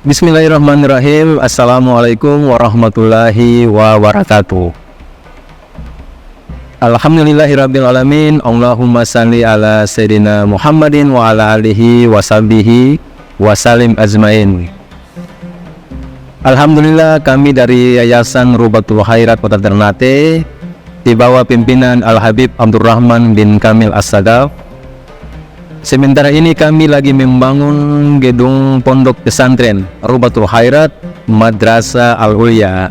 Bismillahirrahmanirrahim. Assalamualaikum warahmatullahi wabarakatuh. Alhamdulillahirrabbilalamin. Allahumma salli ala Sayyidina Muhammadin wa ala alihi wa sahbihi wa salim ajmain. Alhamdulillah, kami dari Yayasan Rubatul Khairat Kota Ternate di bawah pimpinan Al-Habib Abdurrahman bin Kamil As-Sadaf. Sementara ini kami lagi membangun gedung pondok pesantren Rubatul Khairat Madrasah Al-Ulya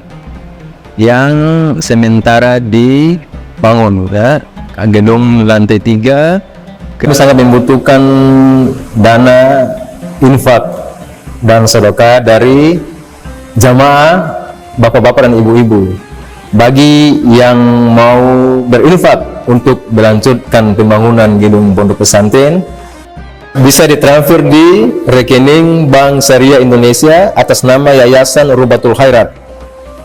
yang sementara dibangun, ya. Gedung lantai 3. Kami sangat membutuhkan dana infak dan sedekah dari jamaah bapak-bapak dan ibu-ibu. Bagi yang mau berinfak untuk melanjutkan pembangunan gedung pondok pesantren, bisa ditransfer di rekening Bank Syariah Indonesia atas nama Yayasan Rubatul Khairat.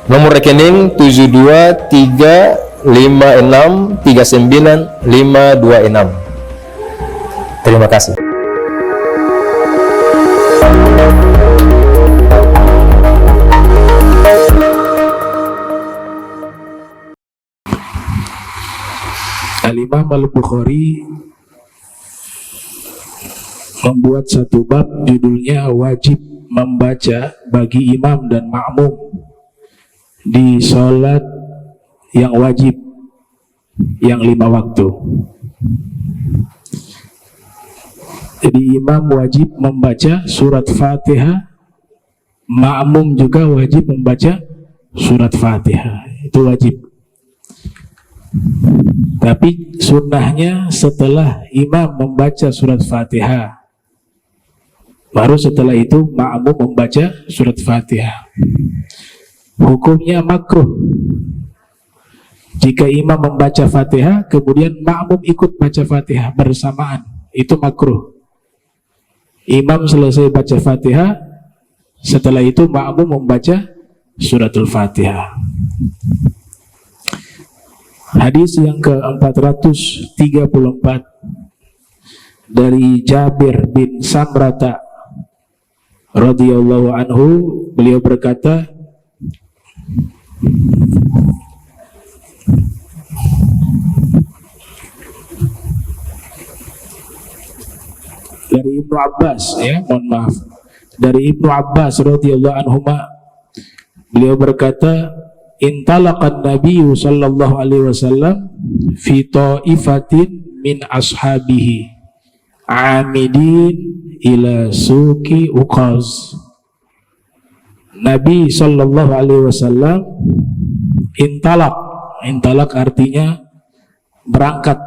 Nomor rekening 723563956. Terima kasih. Al-Imam Al-Bukhari membuat satu bab judulnya wajib membaca bagi imam dan makmum di sholat yang wajib yang 5 waktu. Jadi imam wajib membaca surat Fatihah, makmum juga wajib membaca surat Fatihah, itu wajib. Tapi sunnahnya setelah imam membaca surat Fatihah, baru setelah itu makmum membaca surat Fatihah. Hukumnya makruh jika imam membaca Fatihah kemudian makmum ikut baca Fatihah bersamaan, itu makruh. Imam selesai baca Fatihah, setelah itu makmum membaca suratul Fatihah. Hadis yang ke-434 dari Jabir bin Samrata radhiyallahu anhu, beliau berkata, dari Ibnu Abbas, ya, mohon maaf, dari Ibnu Abbas radhiyallahu anhuma, beliau berkata, intalaqan nabiyyu sallallahu alaihi wasallam fi ta'ifatin min ashabihi amidin ila suki uqaz. Nabi sallallahu alaihi wasallam intalak artinya berangkat.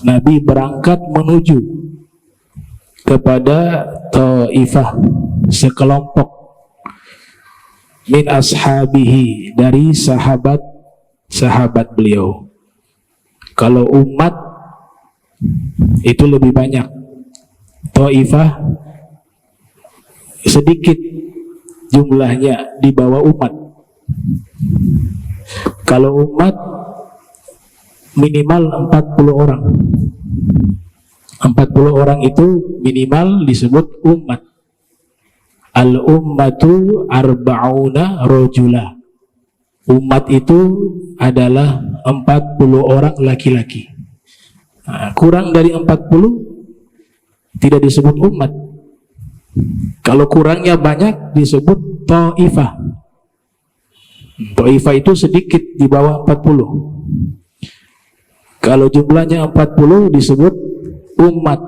Nabi berangkat menuju kepada ta'ifah, sekelompok min ashabihi, dari sahabat beliau. Kalau umat itu lebih banyak, ta'ifah sedikit jumlahnya di bawah umat. Kalau umat minimal 40 orang. 40 orang itu minimal disebut umat. Al-ummatu arba'una rajula. Umat itu adalah 40 orang laki-laki. Nah, kurang dari 40 tidak disebut umat. Kalau kurangnya banyak disebut ta'ifah. Ta'ifah itu sedikit di bawah 40. Kalau jumlahnya 40 disebut umat.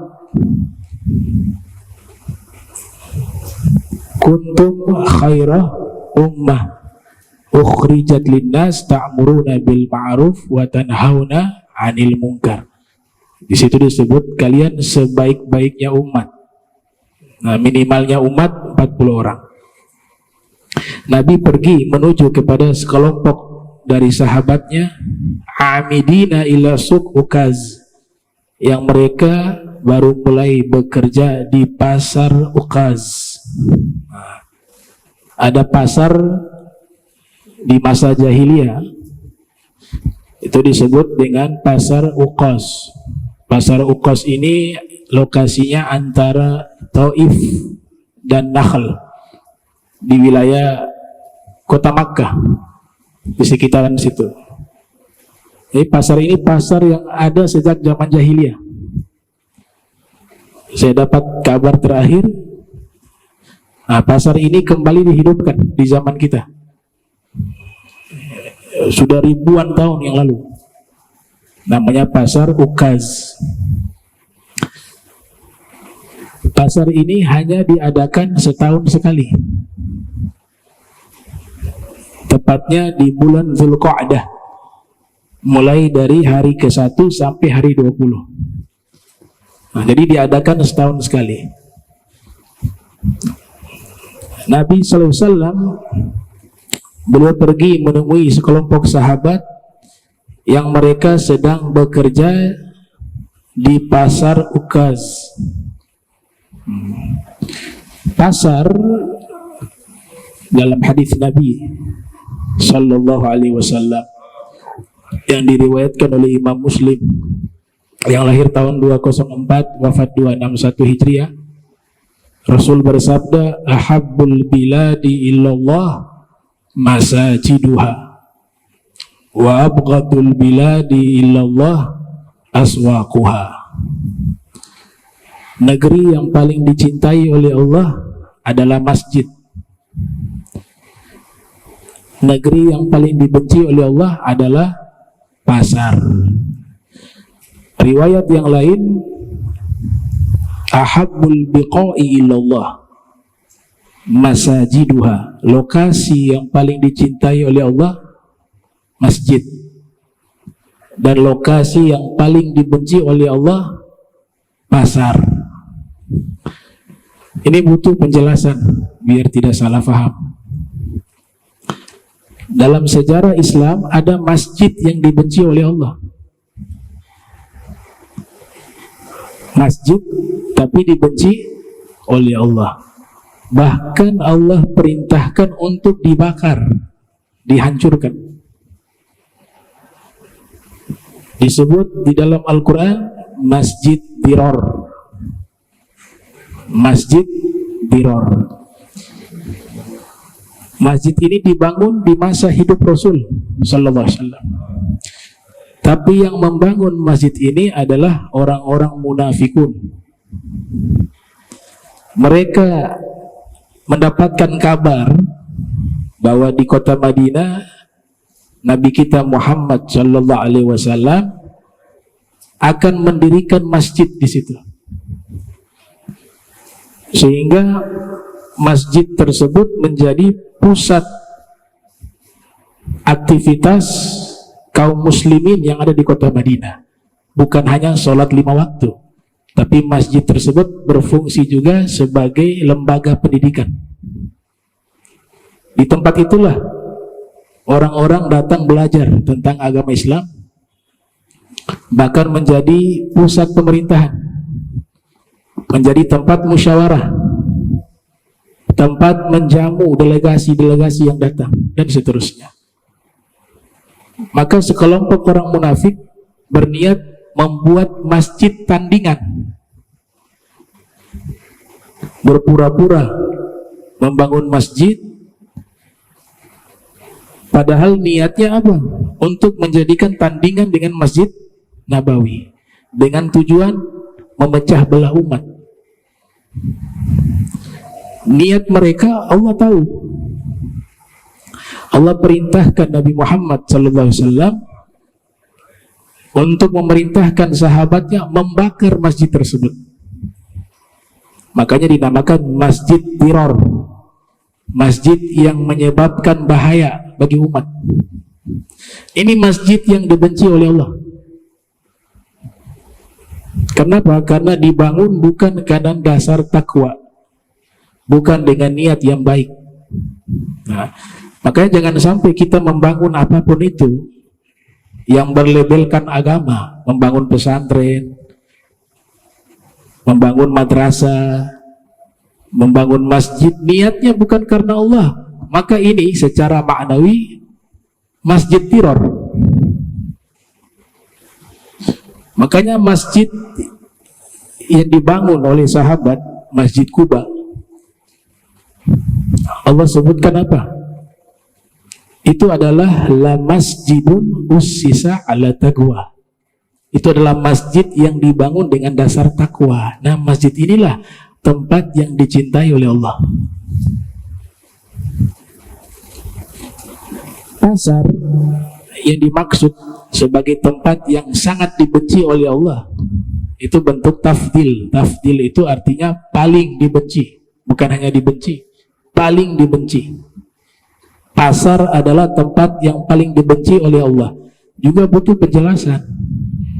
Kuntum khairah ummah ukhrijat linnas ta'muruna bil ma'ruf wa tanhauna 'anil munkar. Di situ disebut kalian sebaik-baiknya umat. Nah, minimalnya umat 40 orang. Nabi pergi menuju kepada sekelompok dari sahabatnya, amidina ila suq Ukaz, yang mereka baru mulai bekerja di pasar Ukaz. Nah, ada pasar di masa jahiliyah itu disebut dengan pasar Ukaz. Pasar Ukaz ini lokasinya antara Taif dan Nakhl di wilayah kota Makkah, di sekitaran situ. Jadi pasar ini pasar yang ada sejak zaman jahiliyah. Saya dapat kabar terakhir, pasar ini kembali dihidupkan di zaman kita. Sudah ribuan tahun yang lalu. Namanya pasar Ukaz. Pasar ini hanya diadakan setahun sekali. Tepatnya di bulan Zulqa'dah. Mulai dari hari ke-1 sampai hari 20. Nah, jadi diadakan setahun sekali. Nabi SAW beliau pergi menemui sekelompok sahabat yang mereka sedang bekerja di pasar Ukaz. Pasar dalam hadis Nabi Sallallahu Alaihi Wasallam yang diriwayatkan oleh Imam Muslim yang lahir tahun 204 wafat 261 Hijriah, Rasul bersabda, ahabbul biladi illallah masajiduha wa abghadul biladi illallah aswaquha. Negeri yang paling dicintai oleh Allah adalah masjid. Negeri yang paling dibenci oleh Allah adalah pasar. Riwayat yang lain, ahabbul biqa'i illallah masajiduha. Lokasi yang paling dicintai oleh Allah masjid. Dan lokasi yang paling dibenci oleh Allah pasar. Ini butuh penjelasan biar tidak salah faham. Dalam sejarah Islam ada masjid yang dibenci oleh Allah. Masjid tapi dibenci oleh Allah. Bahkan Allah perintahkan untuk dibakar, dihancurkan. Disebut di dalam Al-Quran Masjid Diror. Masjid Diror. Masjid ini dibangun di masa hidup Rasul Sallallahu Alaihi Wasallam. Tapi yang membangun masjid ini adalah orang-orang munafikun. Mereka mendapatkan kabar bahwa di kota Madinah Nabi kita Muhammad Sallallahu Alaihi Wasallam akan mendirikan masjid di situ. Sehingga masjid tersebut menjadi pusat aktivitas kaum muslimin yang ada di kota Madinah. Bukan hanya sholat 5 waktu, tapi masjid tersebut berfungsi juga sebagai lembaga pendidikan. Di tempat itulah orang-orang datang belajar tentang agama Islam, bahkan menjadi pusat pemerintahan, menjadi tempat musyawarah, tempat menjamu delegasi-delegasi yang datang, dan seterusnya. Maka sekelompok orang munafik berniat membuat masjid tandingan, berpura-pura membangun masjid, padahal niatnya apa? Untuk menjadikan tandingan dengan Masjid Nabawi, dengan tujuan memecah belah umat. Niat mereka Allah tahu. Allah perintahkan Nabi Muhammad SAW untuk memerintahkan sahabatnya membakar masjid tersebut. Makanya dinamakan Masjid Diror, masjid yang menyebabkan bahaya bagi umat. Ini masjid yang dibenci oleh Allah. Kenapa? Karena dibangun bukan karena dasar takwa, bukan dengan niat yang baik. Nah, makanya jangan sampai kita membangun apapun itu yang berlabelkan agama, membangun pesantren, membangun madrasah, membangun masjid, niatnya bukan karena Allah, maka ini secara maknawi masjid tiror. Makanya masjid yang dibangun oleh sahabat Masjid Kuba, Allah sebutkan apa? Itu adalah la masjidun ussisa ala taqwa. Itu adalah masjid yang dibangun dengan dasar takwa. Nah, masjid inilah tempat yang dicintai oleh Allah. Pasar yang dimaksud sebagai tempat yang sangat dibenci oleh Allah, itu bentuk tafdil. Tafdil itu artinya paling dibenci, bukan hanya dibenci, paling dibenci. Pasar adalah tempat yang paling dibenci oleh Allah. Juga butuh penjelasan.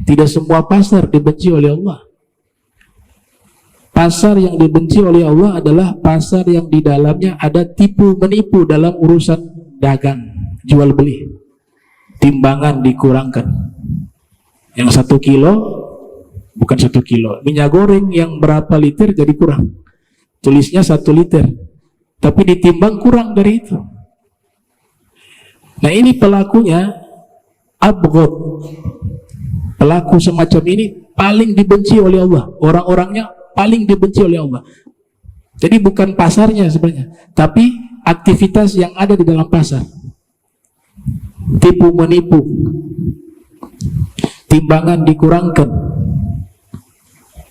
Tidak semua pasar dibenci oleh Allah. Pasar yang dibenci oleh Allah adalah pasar yang di dalamnya ada tipu menipu dalam urusan dagang, jual beli. Timbangan dikurangkan. Yang 1 kilo bukan 1 kilo. Minyak goreng yang berapa liter jadi kurang. Tulisnya 1 liter, tapi ditimbang kurang dari itu. Nah, ini pelakunya abghad. Pelaku semacam ini paling dibenci oleh Allah. Orang-orangnya paling dibenci oleh Allah. Jadi bukan pasarnya sebenarnya, tapi aktivitas yang ada di dalam pasar. Tipu menipu, timbangan dikurangkan,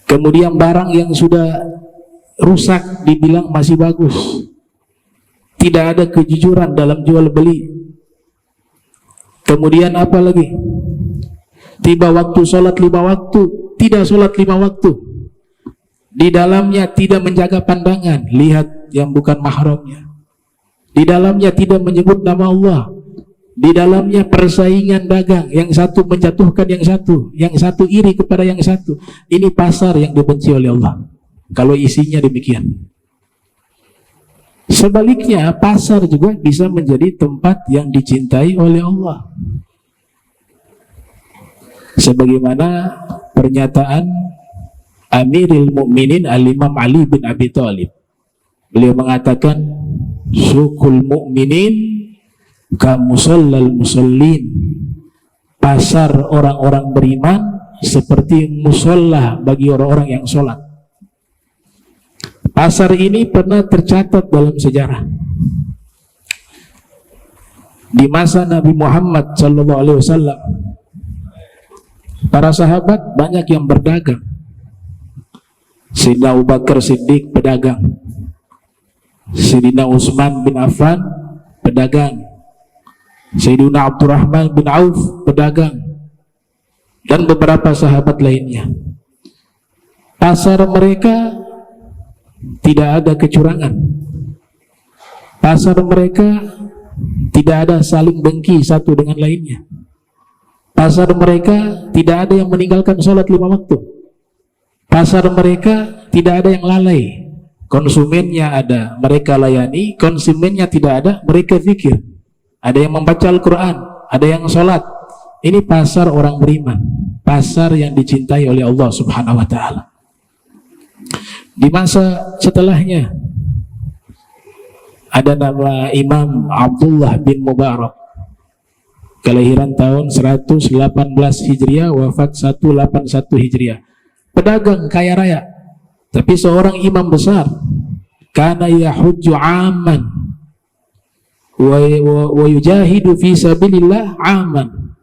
kemudian barang yang sudah rusak dibilang masih bagus, tidak ada kejujuran dalam jual beli. Kemudian apa lagi? Tiba waktu sholat 5 waktu, tidak sholat 5 waktu. Di dalamnya tidak menjaga pandangan, lihat yang bukan mahramnya. Di dalamnya tidak menyebut nama Allah. Di dalamnya persaingan dagang, yang satu menjatuhkan yang satu iri kepada yang satu. Ini pasar yang dibenci oleh Allah kalau isinya demikian. Sebaliknya, pasar juga bisa menjadi tempat yang dicintai oleh Allah. Sebagaimana pernyataan Amirul Mukminin Al-Imam Ali bin Abi Thalib. Beliau mengatakan, "Suqul mu'minin ka musallal musallin." Pasar orang-orang beriman seperti musolla bagi orang-orang yang sholat. Pasar ini pernah tercatat dalam sejarah. Di masa Nabi Muhammad SAW, para sahabat banyak yang berdagang. Sayyidina Abu Bakar Siddiq pedagang, Sayyidina Utsman bin Affan pedagang, Sayyidina Abdurrahman bin Auf pedagang, dan beberapa sahabat lainnya. Pasar mereka tidak ada kecurangan. Pasar mereka tidak ada saling dengki satu dengan lainnya. Pasar mereka tidak ada yang meninggalkan sholat 5 waktu. Pasar mereka tidak ada yang lalai. Konsumennya ada, mereka layani. Konsumennya tidak ada, mereka zikir. Ada yang membaca Al-Quran, ada yang sholat. Ini pasar orang beriman, pasar yang dicintai oleh Allah Subhanahu wa ta'ala. Di masa setelahnya ada nama Imam Abdullah bin Mubarak, kelahiran tahun 118 Hijriah, wafat 181 Hijriah. Pedagang kaya raya, tapi seorang imam besar. Kana yahujju aman wa yujahidu fi sabilillah aman.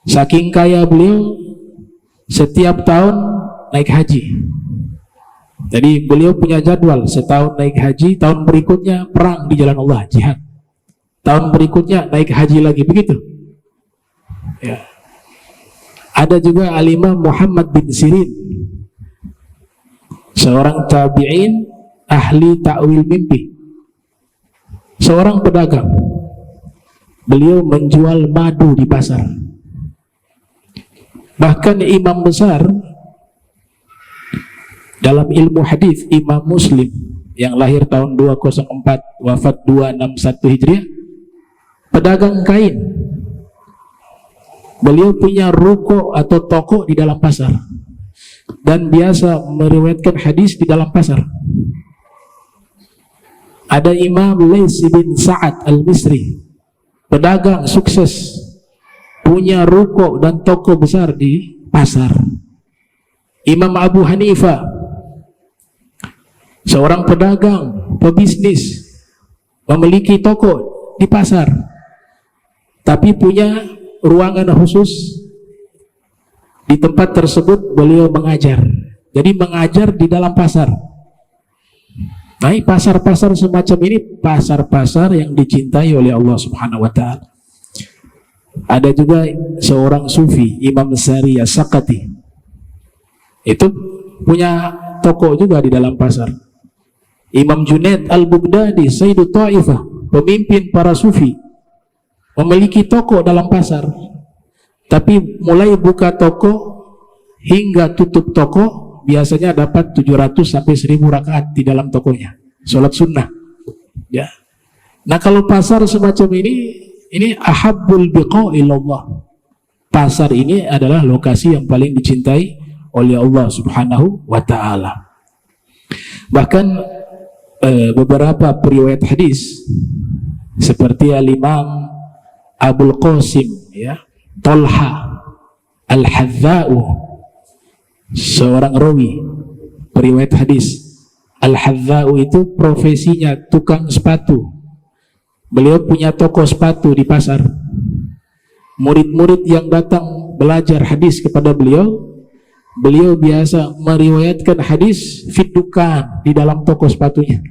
Saking kaya beliau, setiap tahun naik haji. Jadi beliau punya jadwal, setahun naik haji, tahun berikutnya perang di jalan Allah, jihad. Tahun berikutnya naik haji lagi, begitu. Ya. Ada juga Al-Imam Muhammad bin Sirin, seorang tabi'in ahli ta'wil mimpi, seorang pedagang. Beliau menjual madu di pasar. Bahkan imam besar dalam ilmu hadis, Imam Muslim yang lahir tahun 204, wafat 261 Hijriah, pedagang kain. Beliau punya ruko atau toko di dalam pasar dan biasa meriwayatkan hadis di dalam pasar. Ada Imam Laits bin Sa'ad Al-Misri, pedagang sukses, punya ruko dan toko besar di pasar. Imam Abu Hanifah Seorang pedagang, pebisnis, memiliki toko di pasar, tapi punya ruangan khusus. Di tempat tersebut beliau mengajar. Jadi mengajar di dalam pasar. Nah, pasar-pasar semacam ini pasar-pasar yang dicintai oleh Allah Subhanahu wa taala. Ada juga seorang sufi, Imam Sari As-Sakati. Itu punya toko juga di dalam pasar. Imam Junaid Al-Baghdadi, Sayyidu Ta'ifah, pemimpin para sufi, memiliki toko dalam pasar. Tapi mulai buka toko hingga tutup toko biasanya dapat 700 sampai 1000 rakaat di dalam tokonya, sholat sunnah. Ya. Nah, kalau pasar semacam ini ahabbul biqa ilallah. Pasar ini adalah lokasi yang paling dicintai oleh Allah Subhanahu wa taala. Bahkan beberapa periwayat hadis seperti Al-Imam Abul Qasim, ya, Talha Al-Hadza'u, seorang rawi periwayat hadis. Al-Hadza'u itu profesinya tukang sepatu. Beliau punya toko sepatu di pasar. Murid-murid yang datang belajar hadis kepada beliau biasa meriwayatkan hadis fitukan di dalam toko sepatunya.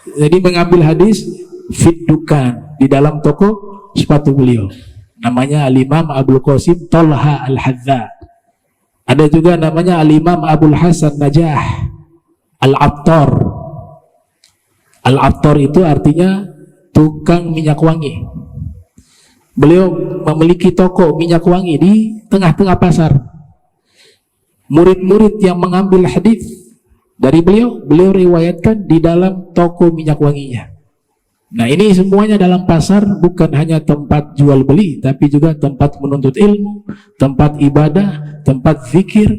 Jadi mengambil hadis fitukan di dalam toko sepatu beliau. Namanya Al-Imam Abul Qasim Talha Al-Hadza. Ada juga namanya Al-Imam Abul Hasan Najah Al-Attar. Al-Attar itu artinya tukang minyak wangi. Beliau memiliki toko minyak wangi di tengah-tengah pasar. Murid-murid yang mengambil hadis dari beliau riwayatkan di dalam toko minyak wanginya. Nah, ini semuanya dalam pasar, bukan hanya tempat jual beli, tapi juga tempat menuntut ilmu, tempat ibadah, tempat zikir,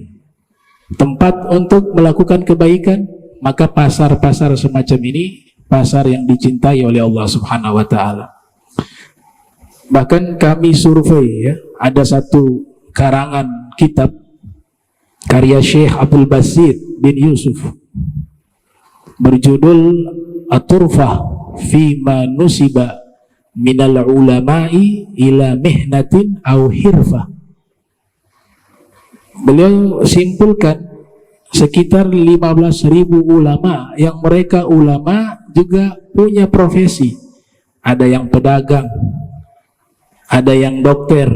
tempat untuk melakukan kebaikan. Maka pasar-pasar semacam ini pasar yang dicintai oleh Allah Subhanahu wa taala. Bahkan kami survei, ya, ada satu karangan kitab karya Syekh Abdul Basit bin Yusuf berjudul At-Turfah Fima nusiba minal ulama'i ila mihnatin au hirfah. Beliau simpulkan sekitar 15.000 ulama yang mereka ulama juga punya profesi. Ada yang pedagang, ada yang dokter,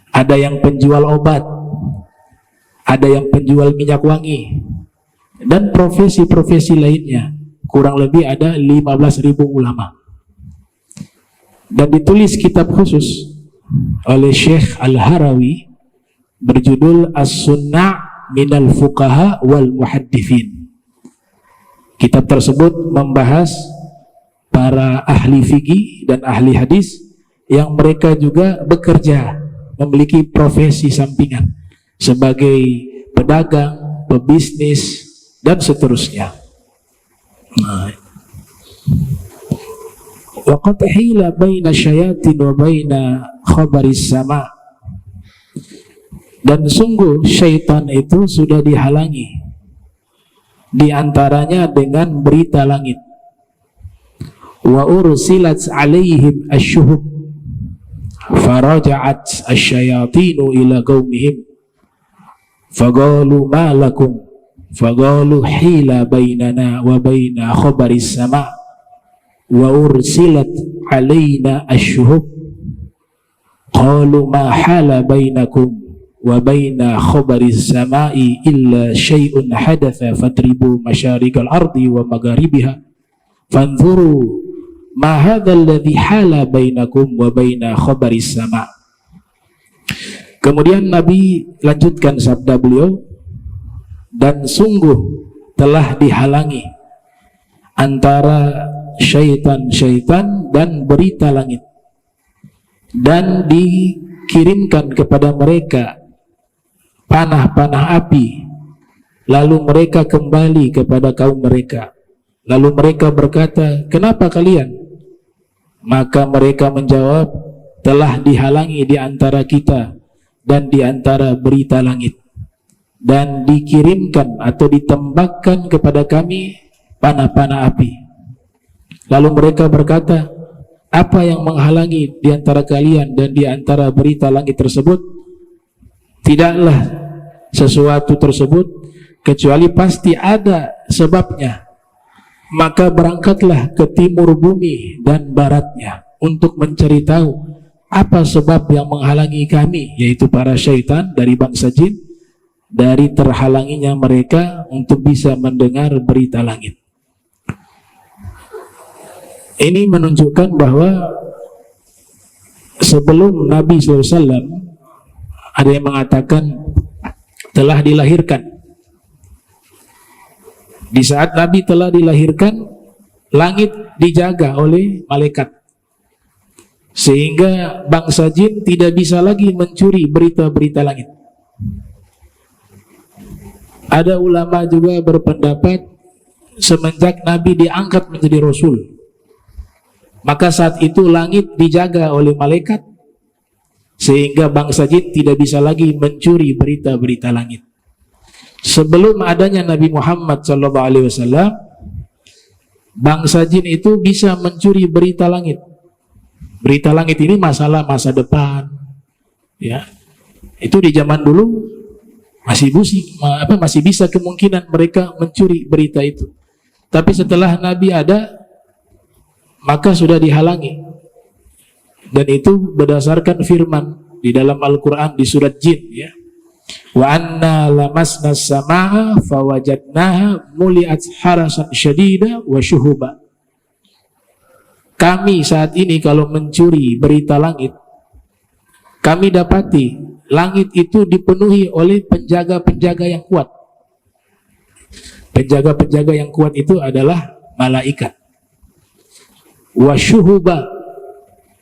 ada yang penjual obat, ada yang penjual minyak wangi, dan profesi-profesi lainnya. Kurang lebih ada 15.000 ulama. Dan ditulis kitab khusus oleh Syekh Al-Harawi berjudul As-Sunna' Minal Fuqaha Wal Muhaddithin. Kitab tersebut membahas para ahli fikih dan ahli hadis yang mereka juga bekerja, memiliki profesi sampingan sebagai pedagang, pebisnis, dan seterusnya. Wa qad hila baina syayatin wa baina khabaris sama. Dan sungguh syaitan itu sudah dihalangi di antaranya dengan berita langit. Wa ursilat alaihim asyuhub faraja'at asyayatinu ila qaumihim faqalu ma lakum faqalu hila bainana wa baina khabaris sama wa ursilat alaina asyuhub qalu ma hala bainakum wa baina khabaris samai illa syai'un hadatha fatribu masyarikal ardi wa magharibiha fanzuru ma hadha alladhi hala bainakum wa baina khabaris sama. Kemudian Nabi lanjutkan sabda beliau, dan sungguh telah dihalangi antara syaitan-syaitan dan berita langit, dan dikirimkan kepada mereka panah-panah api, lalu mereka kembali kepada kaum mereka, lalu mereka berkata, kenapa kalian? Maka mereka menjawab, telah dihalangi di antara kita dan di antara berita langit. dan dikirimkan atau ditembakkan kepada kami panah-panah api. Lalu mereka berkata, apa yang menghalangi di antara kalian dan di antara berita langit tersebut? Tidaklah sesuatu tersebut kecuali pasti ada sebabnya. Maka berangkatlah ke timur bumi dan baratnya untuk mencari tahu apa sebab yang menghalangi kami, yaitu para syaitan dari bangsa jin, dari terhalanginya mereka untuk bisa mendengar berita langit. Ini menunjukkan bahwa sebelum Nabi SAW ada yang mengatakan telah dilahirkan. Di saat Nabi telah dilahirkan, langit dijaga oleh malaikat, sehingga bangsa jin tidak bisa lagi mencuri berita-berita langit. Ada ulama juga berpendapat semenjak Nabi diangkat menjadi Rasul, maka saat itu langit dijaga oleh malaikat, sehingga bangsa jin tidak bisa lagi mencuri berita-berita langit. Sebelum adanya Nabi Muhammad SAW, bangsa jin itu bisa mencuri berita langit. Berita langit ini masalah masa depan, ya. Itu di zaman dulu masih bisa kemungkinan mereka mencuri berita itu. Tapi setelah Nabi ada, maka sudah dihalangi. Dan itu berdasarkan firman di dalam Al-Quran di surat Jin, ya. Wa anna lamasna as-samaa fawajadnaha muliat harasan syadida wa syuhuba. Kami saat ini kalau mencuri berita langit, kami dapati langit itu dipenuhi oleh penjaga-penjaga yang kuat. Penjaga-penjaga yang kuat itu adalah malaikat. Wa syuhuba,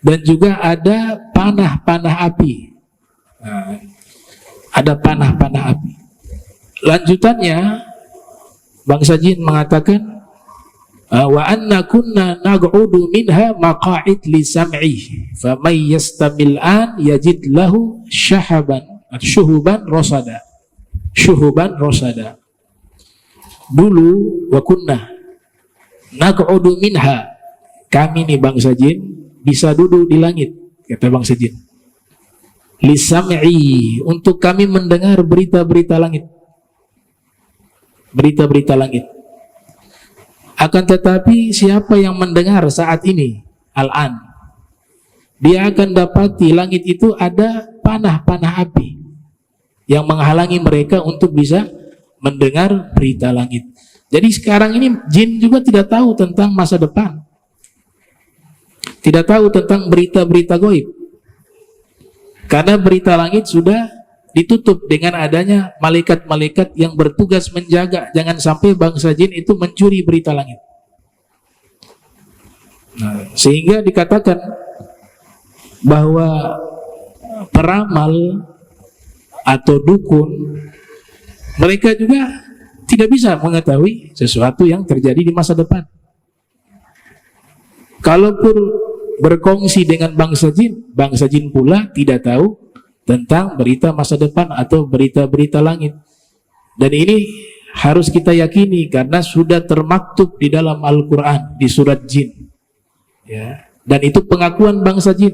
dan juga ada panah-panah api. Ada panah-panah api. Lanjutannya bangsa jin mengatakan, wa anna kunna naq'udu minha maqa'id li sam'i faman yastamil an yajid lahu syuhuban rosada. Syuhuban rosada. Dulu wa kunna naq'udu minha, kami nih bangsa jin bisa duduk di langit, kata bangsa jin, li sam'i, untuk kami mendengar berita-berita langit. Berita-berita langit. Akan tetapi siapa yang mendengar saat ini, al-an, dia akan dapati langit itu ada panah-panah api yang menghalangi mereka untuk bisa mendengar berita langit. Jadi sekarang ini jin juga tidak tahu tentang masa depan, tidak tahu tentang berita-berita gaib, karena berita langit sudah ditutup dengan adanya malaikat-malaikat yang bertugas menjaga jangan sampai bangsa jin itu mencuri berita langit. Nah, sehingga dikatakan bahwa peramal atau dukun, mereka juga tidak bisa mengetahui sesuatu yang terjadi di masa depan. Kalaupun berkongsi dengan bangsa jin pula tidak tahu tentang berita masa depan atau berita-berita langit. Dan ini harus kita yakini karena sudah termaktub di dalam Al-Quran di surat Jin, ya. Dan itu pengakuan bangsa jin.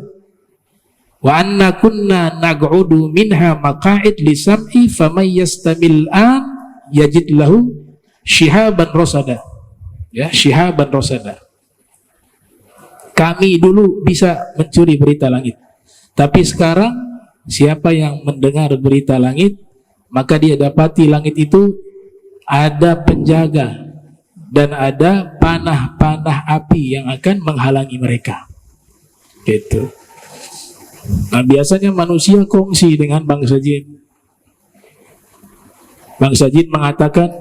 Wa anna kunna naq'udu minha maqa'id li sam'i faman yastamil an yajid lahu syihaban rosada. Ya, syihaban rosada. Kami dulu bisa mencuri berita langit, tapi sekarang siapa yang mendengar berita langit, maka dia dapati langit itu ada penjaga dan ada panah-panah api yang akan menghalangi mereka. Gitu. Nah, biasanya manusia kongsi dengan bangsa jin. Bangsa jin mengatakan,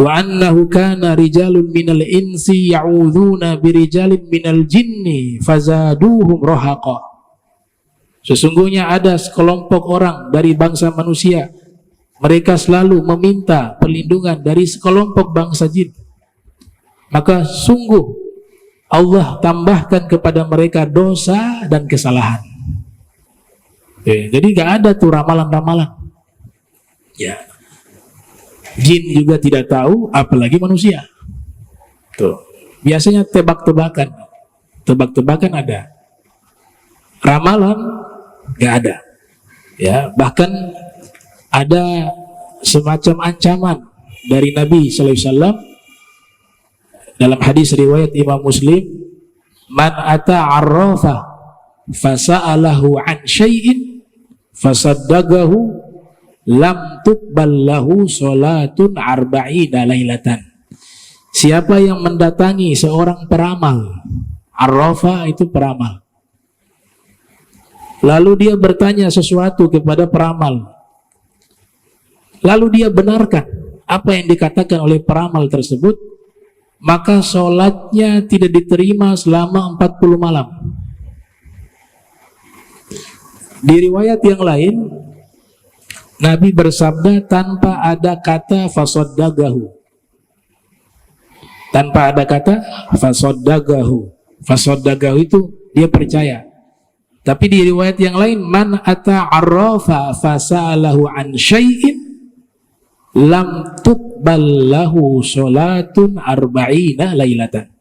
wa annahu kana rijalun minal insi ya'udzuuna birijalin minal jinni fazaduhum rahaqa. Sesungguhnya ada sekelompok orang dari bangsa manusia, mereka selalu meminta perlindungan dari sekelompok bangsa jin, maka sungguh Allah tambahkan kepada mereka dosa dan kesalahan. Jadi gak ada tuh ramalan-ramalan. Ya. Jin juga tidak tahu, apalagi manusia. Tuh. Biasanya tebak-tebakan. Tebak-tebakan ada. Ramalan nggak ada. Ya, bahkan ada semacam ancaman dari Nabi sallallahu alaihi wasallam dalam hadis riwayat Imam Muslim, man ata arrafa fasa'alahu an syai'in fasaddaqahu lam tuqbal lahu salatun arba'ina lailatan. Siapa yang mendatangi seorang peramal, arrafa itu peramal, lalu dia bertanya sesuatu kepada peramal, lalu dia benarkan apa yang dikatakan oleh peramal tersebut, maka sholatnya tidak diterima selama 40 malam. Di riwayat yang lain, Nabi bersabda tanpa ada kata fasaddaqahu. Tanpa ada kata fasaddaqahu. Fasaddaqahu itu dia percaya. Tapi di riwayat yang lain, man ata arrafa fasa'alahu an syai'in lam tuqbal lahu sholatun arba'ina lailatan.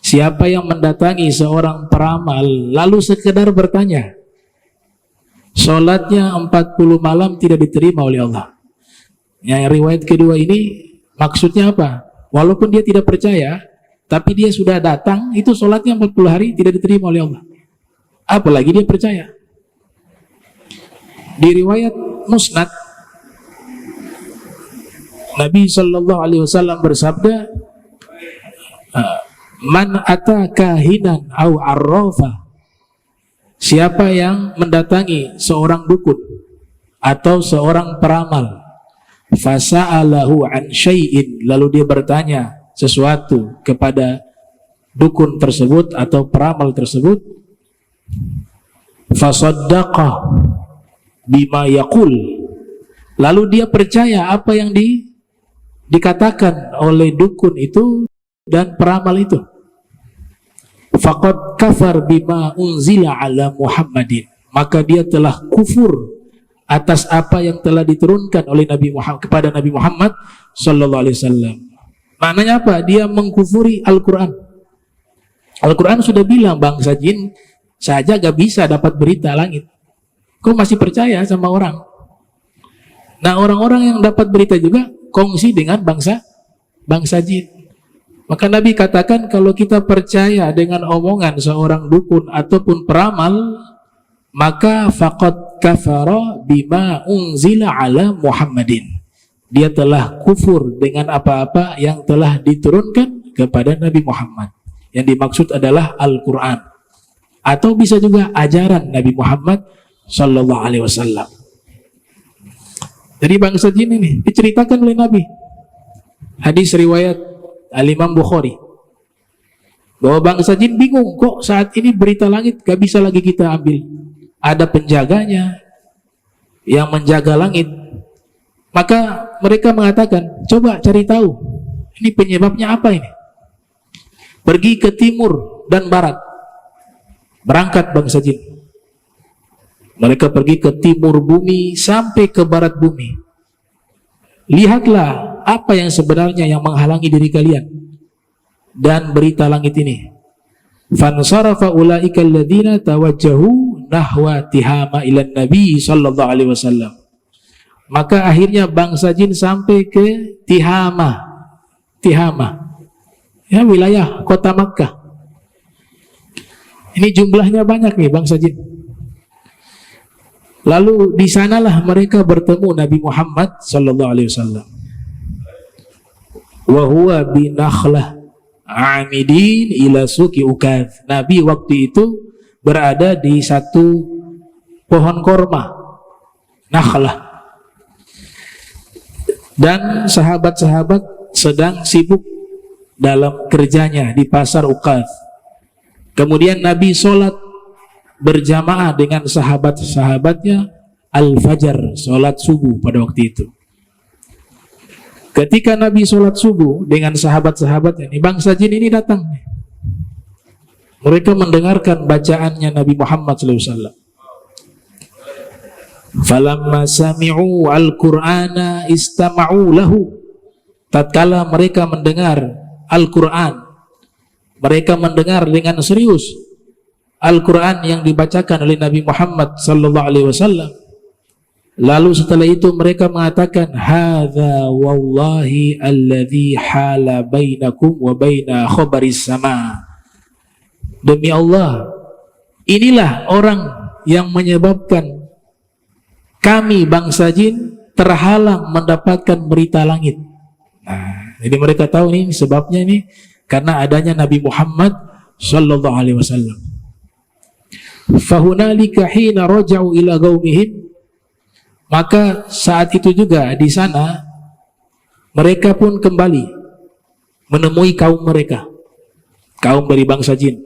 Siapa yang mendatangi seorang peramal lalu sekedar bertanya, sholatnya 40 malam tidak diterima oleh Allah. Yang riwayat kedua ini maksudnya apa? Walaupun dia tidak percaya, tapi dia sudah datang, itu sholatnya 40 hari tidak diterima oleh Allah. Apalagi dia percaya. Di riwayat Musnad, Nabi sallallahu alaihi wasallam bersabda, man ata kahinan au arrafa. Siapa yang mendatangi seorang dukun atau seorang peramal, fasa'alahu an syai'in, lalu dia bertanya sesuatu kepada dukun tersebut atau peramal tersebut, fasaddaqa bima yaqul, lalu dia percaya apa yang dikatakan oleh dukun itu dan peramal itu, faqad kafar bima unzila ala Muhammadin, maka dia telah kufur atas apa yang telah diturunkan oleh Nabi Muhammad kepada Nabi Muhammad sallallahu alaihi wasallam. Maknanya apa? Dia mengkufuri Al-Qur'an. Al-Qur'an sudah bilang bangsa jin saja gak bisa dapat berita langit. Kok masih percaya sama orang? Nah, orang-orang yang dapat berita juga kongsi dengan bangsa jin. Maka Nabi katakan kalau kita percaya dengan omongan seorang dukun ataupun peramal, maka faqad kafara bima unzila ala Muhammadin. Dia telah kufur dengan apa-apa yang telah diturunkan kepada Nabi Muhammad. Yang dimaksud adalah Al-Quran. Atau bisa juga ajaran Nabi Muhammad sallallahu alaihi wasallam. Jadi bangsa jin ini diceritakan oleh Nabi. Hadis riwayat Al-Imam Bukhari, bahwa bangsa jin bingung, kok saat ini berita langit gak bisa lagi kita ambil, ada penjaganya yang menjaga langit. Maka mereka mengatakan, coba cari tahu ini penyebabnya apa ini. Pergi ke timur dan barat, berangkat bangsa jin. Mereka pergi ke timur bumi sampai ke barat bumi. Lihatlah apa yang sebenarnya yang menghalangi diri kalian dan berita langit ini. Fansarafa ulaika alladziina tawajjahu nahwa Tihama ila Nabi sallallahu alaihi wasallam. Maka akhirnya bangsa jin sampai ke Tihama. Ya, wilayah kota Makkah. Ini jumlahnya banyak nih bangsa jin. Lalu di sanalah mereka bertemu Nabi Muhammad sallallahu alaihi wasallam. Wa huwa binakhlah amidin ila suki Ukadh. Nabi waktu itu berada di satu pohon korma, nakhlah. Dan sahabat-sahabat sedang sibuk dalam kerjanya di pasar Ukadh. Kemudian Nabi sholat berjamaah dengan sahabat-sahabatnya al-fajar, sholat subuh pada waktu itu. Ketika Nabi sholat subuh dengan sahabat-sahabatnya, bangsa jin ini datang. Mereka mendengarkan bacaannya Nabi Muhammad SAW. Falamma sami'u al-Qur'ana istama'u lahu. Tatkala mereka mendengar Al-Quran, mereka mendengar dengan serius Al-Quran yang dibacakan oleh Nabi Muhammad sallallahu alaihi wasallam. Lalu setelah itu mereka mengatakan, hadza wallahi alladhi hala bainakum wa baina khabaris sama. Demi Allah, inilah orang yang menyebabkan kami bangsa jin terhalang mendapatkan berita langit. Nah, jadi mereka tahu ini sebabnya ini karena adanya Nabi Muhammad sallallahu alaihi wasallam. Fahunalika hina raja'u ila qaumihim, maka saat itu juga di sana mereka pun kembali menemui kaum mereka, kaum dari bangsa jin.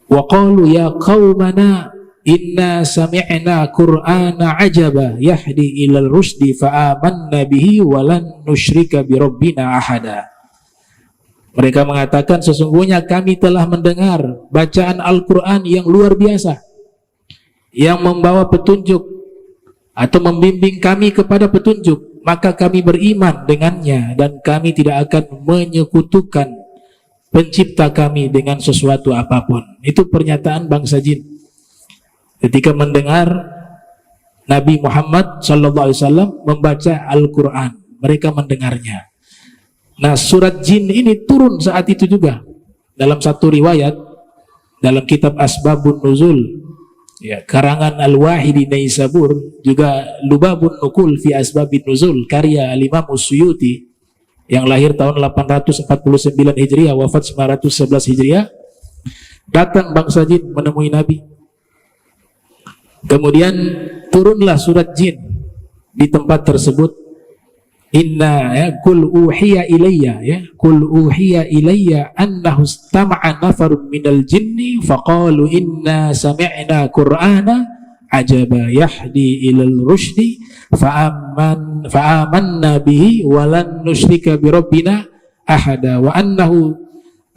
Wa qalu ya qaumana inna sami'na qur'ana ajaba yahdi ilal rusdi fa amanna bihi wa lan nusyrika bi rabbina ahada. Mereka mengatakan, sesungguhnya kami telah mendengar bacaan Al-Quran yang luar biasa, yang membawa petunjuk atau membimbing kami kepada petunjuk, maka kami beriman dengannya dan kami tidak akan menyekutukan pencipta kami dengan sesuatu apapun. Itu pernyataan bangsa jin ketika mendengar Nabi Muhammad SAW membaca Al-Quran. Mereka mendengarnya. Nah, surat jin ini turun saat itu juga. Dalam satu riwayat dalam kitab Asbabun Nuzul, ya, karangan Al-Wahidi Naisabur, juga Lubabun Nukul fi Asbabin Nuzul karya Al-Imam Suyuti yang lahir tahun 849 Hijriah, wafat 911 Hijriah. Datang bangsa jin menemui Nabi. Kemudian turunlah surat jin di tempat tersebut. Inna ya kul uhiya ilayya, ya kul uhiya ilayya annahu istama'a nafarun minal jinni faqalu inna sami'na qur'ana ajaba yahdi ilal rusydi fa'amanna bihi wa lan nusyrika bi rabbina ahada wa annahu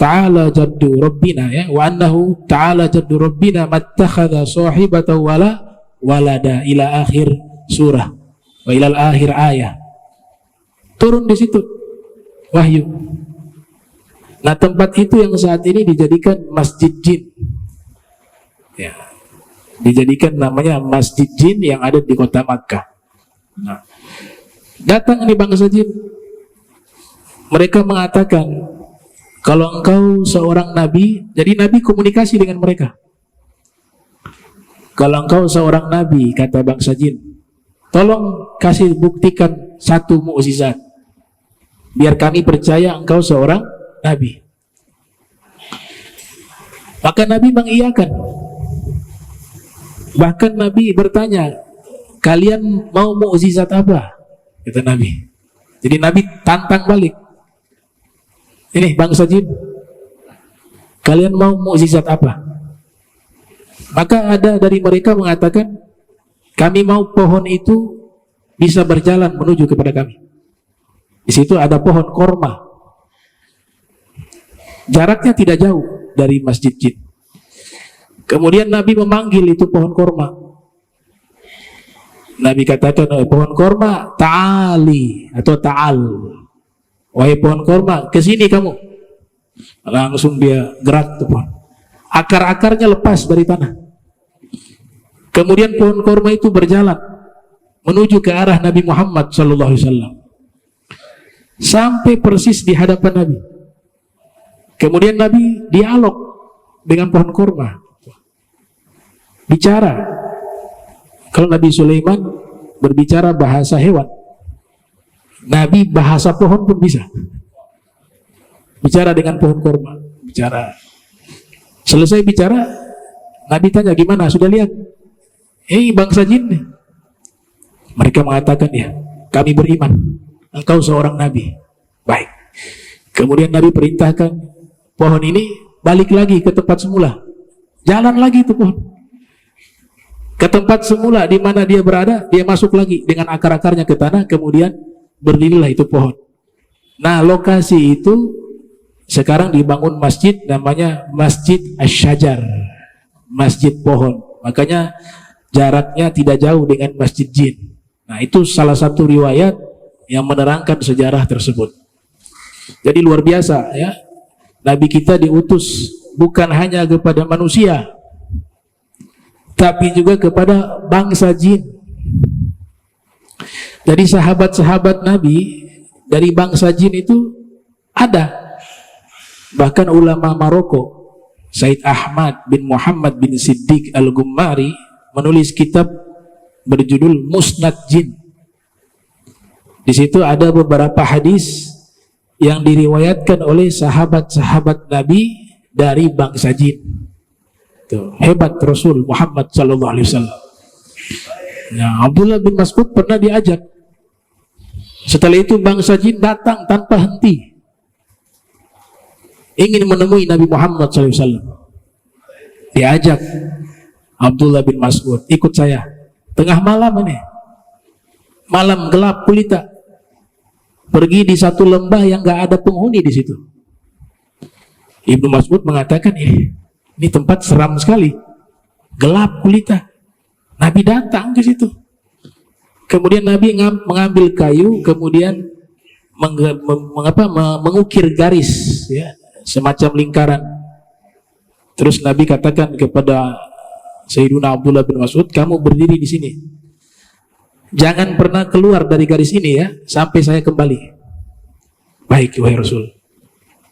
ta'ala jaddu rabbina, ya wa annahu ta'ala jaddu rabbina mattakhadha sahibatan wala walada ila akhir surah wa ilal akhir ayah. Turun di situ wahyu. Nah, tempat itu yang saat ini dijadikan masjid jin, ya, dijadikan namanya masjid jin yang ada di kota Makkah. Nah, datang ini bangsa jin, mereka mengatakan, kalau engkau seorang nabi, jadi nabi komunikasi dengan mereka. Kalau engkau seorang nabi, kata bangsa jin, tolong kasih buktikan satu mukjizat biar kami percaya engkau seorang nabi. Maka Nabi mengiyakan. Bahkan Nabi bertanya, kalian mau mukjizat apa? Kata Nabi. Jadi Nabi tantang balik. Ini bangsa jin, kalian mau mukjizat apa? Maka ada dari mereka mengatakan, kami mau pohon itu bisa berjalan menuju kepada kami. Di situ ada pohon korma. Jaraknya tidak jauh dari masjid jin. Kemudian Nabi memanggil itu pohon korma. Nabi katakan, pohon korma, ta'ali atau ta'al. Wahai pohon korma, kesini kamu. Langsung dia gerak tuh pohon. Akar-akarnya lepas dari tanah. Kemudian pohon korma itu berjalan menuju ke arah Nabi Muhammad SAW. Sampai persis di hadapan Nabi. Kemudian Nabi dialog dengan pohon korma, bicara. Kalau Nabi Sulaiman berbicara bahasa hewan, Nabi bahasa pohon pun bisa. Bicara dengan pohon korma, bicara. Selesai bicara, Nabi tanya, gimana, sudah lihat? Bangsa jin. Mereka mengatakan, ya, kami beriman, engkau seorang nabi. Baik. Kemudian Nabi perintahkan pohon ini balik lagi ke tempat semula. Jalan lagi itu pohon ke tempat semula di mana dia berada. Dia masuk lagi dengan akar-akarnya ke tanah. Kemudian berdirilah itu pohon. Nah, lokasi itu sekarang dibangun masjid, namanya Masjid Asy-Syajar, masjid pohon. Makanya jaraknya tidak jauh dengan Masjid Jin. Nah, itu salah satu riwayat yang menerangkan sejarah tersebut. Jadi luar biasa ya. Nabi kita diutus bukan hanya kepada manusia, tapi juga kepada bangsa jin. Jadi sahabat-sahabat Nabi dari bangsa jin itu ada. Bahkan ulama Maroko, Said Ahmad bin Muhammad bin Siddiq Al-Gummari, menulis kitab berjudul Musnad Jin. Di situ ada beberapa hadis yang diriwayatkan oleh sahabat-sahabat Nabi dari bangsa jin. Tuh, hebat Rasul Muhammad sallallahu alaihi wasallam. Nah, Abdullah bin Mas'ud pernah diajak. Setelah itu bangsa jin datang tanpa henti, ingin menemui Nabi Muhammad sallallahu alaihi wasallam. Diajak Abdullah bin Mas'ud, ikut saya. Tengah malam ini, malam gelap gulita, pergi di satu lembah yang gak ada penghuni di situ. Ibnu Mas'ud mengatakan, ini tempat seram sekali, gelap gulita. Nabi datang ke situ. Kemudian Nabi mengambil kayu, kemudian mengukir garis, ya, semacam lingkaran. Terus Nabi katakan kepada Sayyiduna Abdullah bin Mas'ud, kamu berdiri di sini, jangan pernah keluar dari garis ini ya, sampai saya kembali. Baik, wahai Rasul.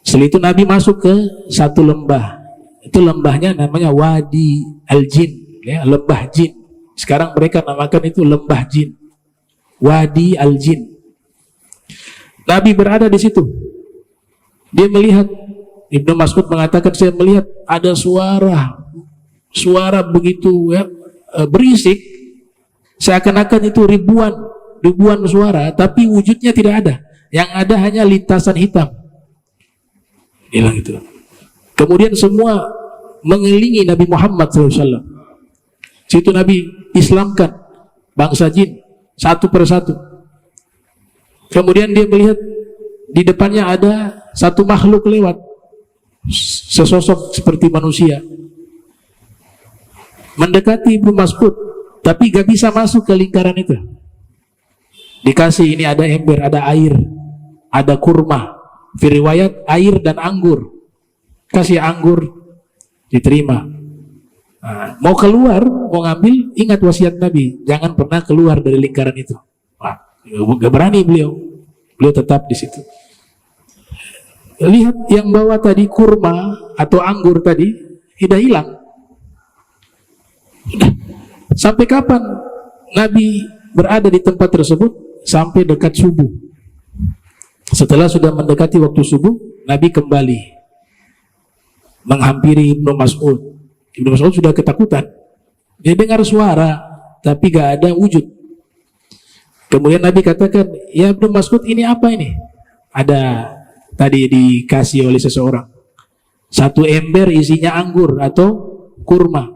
Setelah itu Nabi masuk ke satu lembah. Itu lembahnya namanya Wadi Al-Jin, ya, lembah jin. Sekarang mereka namakan itu lembah jin, Wadi Al-Jin. Nabi berada di situ. Dia melihat, Ibnu Mas'ud mengatakan, saya melihat ada suara begitu ya, berisik, seakan-akan itu ribuan suara, tapi wujudnya tidak ada. Yang ada hanya lintasan hitam. Hilang itu. Kemudian semua mengelilingi Nabi Muhammad SAW. Situ Nabi Islamkan bangsa jin satu persatu. Kemudian dia melihat di depannya ada satu makhluk lewat, sesosok seperti manusia, mendekati Ibnu Mas'ud, tapi gak bisa masuk ke lingkaran itu. Dikasih, ini ada ember, ada air, ada kurma. Fi riwayat air dan anggur. Kasih anggur, diterima. Nah, mau keluar, mau ngambil, ingat wasiat Nabi, jangan pernah keluar dari lingkaran itu. Wah, gak berani beliau tetap di situ. Lihat yang bawa tadi kurma atau anggur tadi, sudah hilang. Sampai kapan Nabi berada di tempat tersebut? Sampai dekat subuh. Setelah sudah mendekati waktu subuh, Nabi kembali menghampiri Ibnu Mas'ud. Ibnu Mas'ud sudah ketakutan. Dia dengar suara, tapi gak ada wujud. Kemudian Nabi katakan, ya Ibnu Mas'ud, ini apa ini? Ada tadi dikasih oleh seseorang satu ember isinya anggur atau kurma.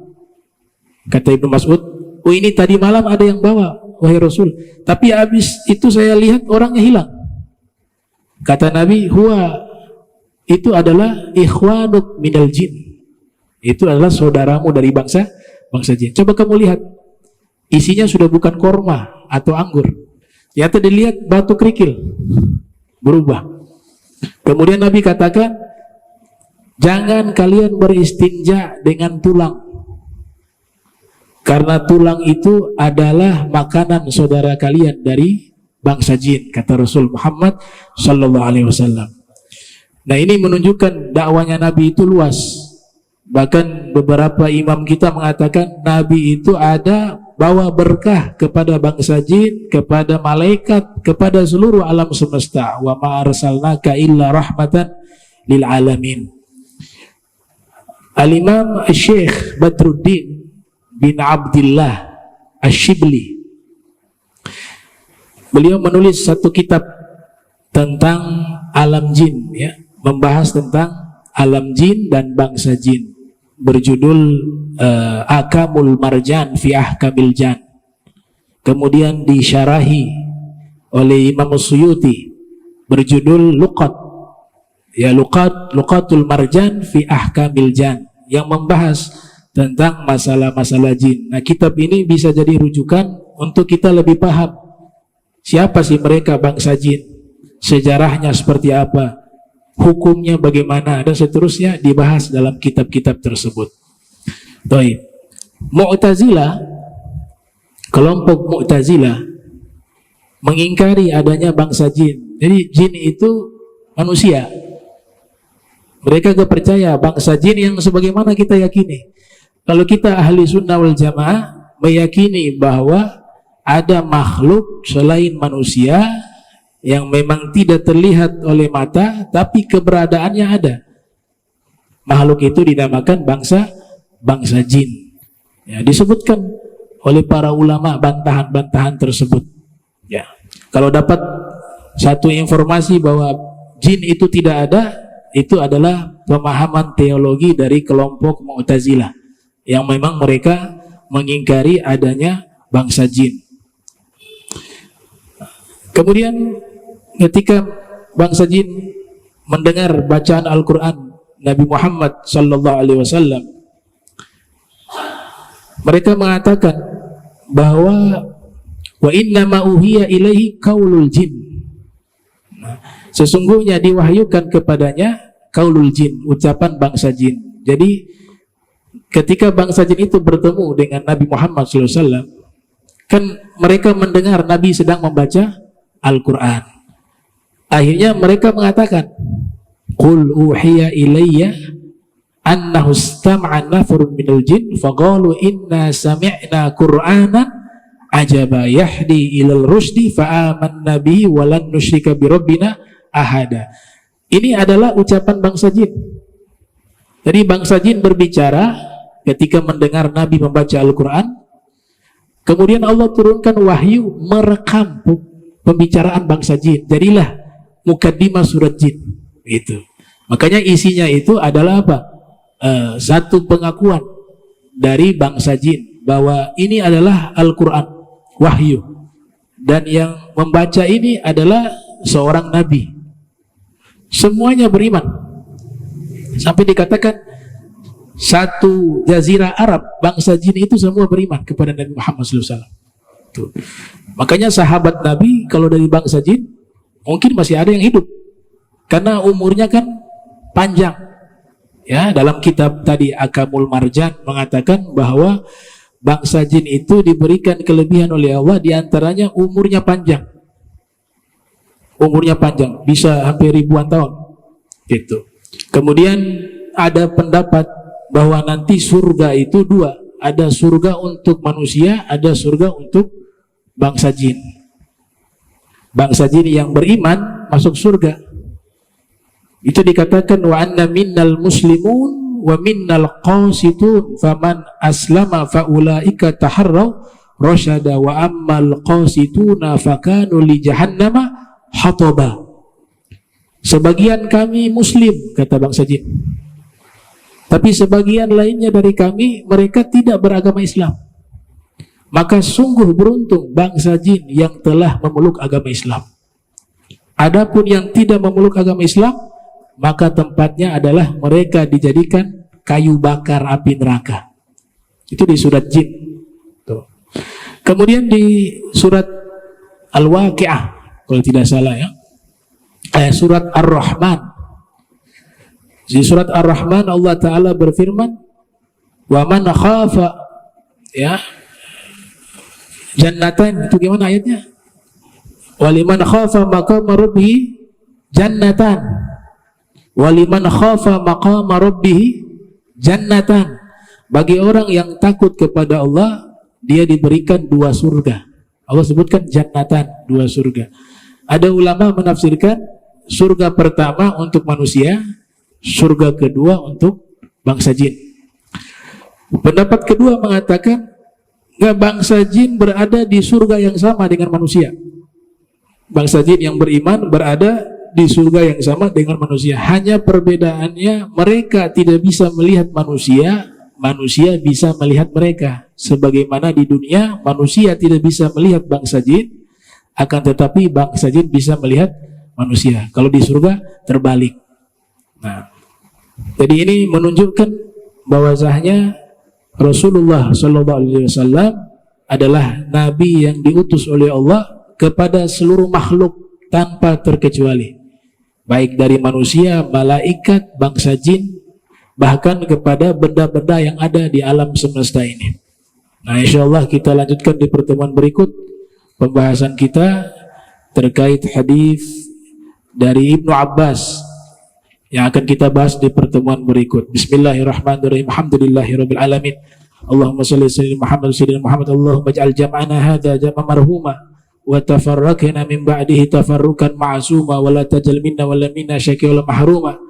Kata Ibnu Mas'ud, oh ini tadi malam ada yang bawa, wahai Rasul, tapi habis itu saya lihat orangnya hilang. Kata Nabi, huwa, itu adalah ikhwanuk minal jin, itu adalah saudaramu dari bangsa jin. Coba kamu lihat, isinya sudah bukan korma atau anggur, ternyata dilihat batu kerikil, berubah. Kemudian Nabi katakan, jangan kalian beristinja dengan tulang, karena tulang itu adalah makanan saudara kalian dari bangsa jin, kata Rasul Muhammad sallallahu alaihi wasallam. Nah, ini menunjukkan dakwanya Nabi itu luas. Bahkan beberapa imam kita mengatakan Nabi itu ada bawa berkah kepada bangsa jin, kepada malaikat, kepada seluruh alam semesta. Wa ma arsalnaka illa rahmatan lil alamin. Al-Imam Syekh Badruddin bin Abdullah Asy-Syibli, beliau menulis satu kitab tentang alam jin, ya, membahas tentang alam jin dan bangsa jin, berjudul Akamul Marjan fi Ahkamil Jan. Kemudian disyarahi oleh Imam Suyuti berjudul Luqat, ya, Luqatul Marjan fi Ahkamil Jan, yang membahas tentang masalah-masalah jin. Nah, kitab ini bisa jadi rujukan untuk kita lebih paham siapa sih mereka bangsa jin, sejarahnya seperti apa, hukumnya bagaimana, dan seterusnya dibahas dalam kitab-kitab tersebut. Baik. Mu'tazilah, kelompok Mu'tazilah mengingkari adanya bangsa jin. Jadi jin itu manusia. Mereka gak percaya bangsa jin yang sebagaimana kita yakini. Kalau kita ahli sunnah wal jamaah meyakini bahwa ada makhluk selain manusia yang memang tidak terlihat oleh mata, tapi keberadaannya ada. Makhluk itu dinamakan bangsa jin. Ya, disebutkan oleh para ulama bantahan-bantahan tersebut. Ya, kalau dapat satu informasi bahwa jin itu tidak ada, itu adalah pemahaman teologi dari kelompok Mu'tazilah yang memang mereka mengingkari adanya bangsa jin. Kemudian ketika bangsa jin mendengar bacaan Al-Quran Nabi Muhammad sallallahu alaihi wasallam, mereka mengatakan bahwa wa inna ma uhiya ilaihi qaulul jin. Sesungguhnya diwahyukan kepadanya qaulul jin, ucapan bangsa jin. Jadi ketika bangsa jin itu bertemu dengan Nabi Muhammad SAW, kan mereka mendengar Nabi sedang membaca Al-Quran. Akhirnya mereka mengatakan, qul uhiya ilayya annahu istam'a nafarun minal jin faqalu inna sami'na qur'anan ajaba yahdi ilal rusdi fa'amanna bihi walan nusyrika birabbina ahada. Ini adalah ucapan bangsa jin. Jadi bangsa jin berbicara ketika mendengar Nabi membaca Al-Quran. Kemudian Allah turunkan wahyu merekam pembicaraan bangsa jin. Jadilah mukaddimah surat jin. Gitu. Makanya isinya itu adalah apa? Satu pengakuan dari bangsa jin bahwa ini adalah Al-Quran, wahyu. Dan yang membaca ini adalah seorang nabi. Semuanya beriman. Sampai dikatakan satu jazirah Arab, bangsa jin itu semua beriman kepada Nabi Muhammad SAW. Tuh. Makanya sahabat Nabi kalau dari bangsa jin mungkin masih ada yang hidup karena umurnya kan panjang. Ya, dalam kitab tadi Akamul Marjan mengatakan bahwa bangsa jin itu diberikan kelebihan oleh Allah, diantaranya umurnya panjang. Umurnya panjang, bisa hampir ribuan tahun. Gitu. Kemudian ada pendapat bahwa nanti surga itu dua, ada surga untuk manusia, ada surga untuk bangsa jin. Bangsa jin yang beriman masuk surga. Itu dikatakan wa anna minnal muslimun wa minnal qasitun faman aslama faulaika taharraw rasyada wa ammal qasituna fakanu li jahannama hataba. Sebagian kami muslim, kata bangsa jin, tapi sebagian lainnya dari kami mereka tidak beragama Islam. Maka sungguh beruntung bangsa jin yang telah memeluk agama Islam. Adapun yang tidak memeluk agama Islam, maka tempatnya adalah mereka dijadikan kayu bakar api neraka. Itu di surat jin. Tuh. Kemudian di surat Al-Waqi'ah, kalau tidak salah ya, surat Ar-Rahman. Di surat Ar-Rahman Allah Ta'ala berfirman, wa man khafa, ya, jannatan, itu gimana ayatnya? Waliman khafa maqama rabbih jannatan, waliman khafa maqama rabbih jannatan. Bagi orang yang takut kepada Allah, dia diberikan dua surga. Allah sebutkan jannatan, dua surga. Ada ulama menafsirkan surga pertama untuk manusia, surga kedua untuk bangsa jin. Pendapat kedua mengatakan nggak, bangsa jin berada di surga yang sama dengan manusia. Bangsa jin yang beriman berada di surga yang sama dengan manusia. Hanya perbedaannya mereka tidak bisa melihat manusia, manusia bisa melihat mereka. Sebagaimana di dunia manusia tidak bisa melihat bangsa jin, akan tetapi bangsa jin bisa melihat manusia. Kalau di surga terbalik. Nah, jadi ini menunjukkan bahwasanya Rasulullah Shallallahu Alaihi Wasallam adalah nabi yang diutus oleh Allah kepada seluruh makhluk tanpa terkecuali, baik dari manusia, malaikat, bangsa jin, bahkan kepada benda-benda yang ada di alam semesta ini. Nah, insya Allah kita lanjutkan di pertemuan berikut pembahasan kita terkait hadis dari Ibnu Abbas yang akan kita bahas di pertemuan berikut. Bismillahirrahmanirrahim. Alhamdulillahirabbil alamin. Allahumma shalli ala sayyidina Muhammad. Allahumma ij'al jam'ana hadza jam'an marhuma wa tafarraqna min ba'dihi tafarruqan ma'suma wa la tajal minna wa la minna syaqiyyan mahruma.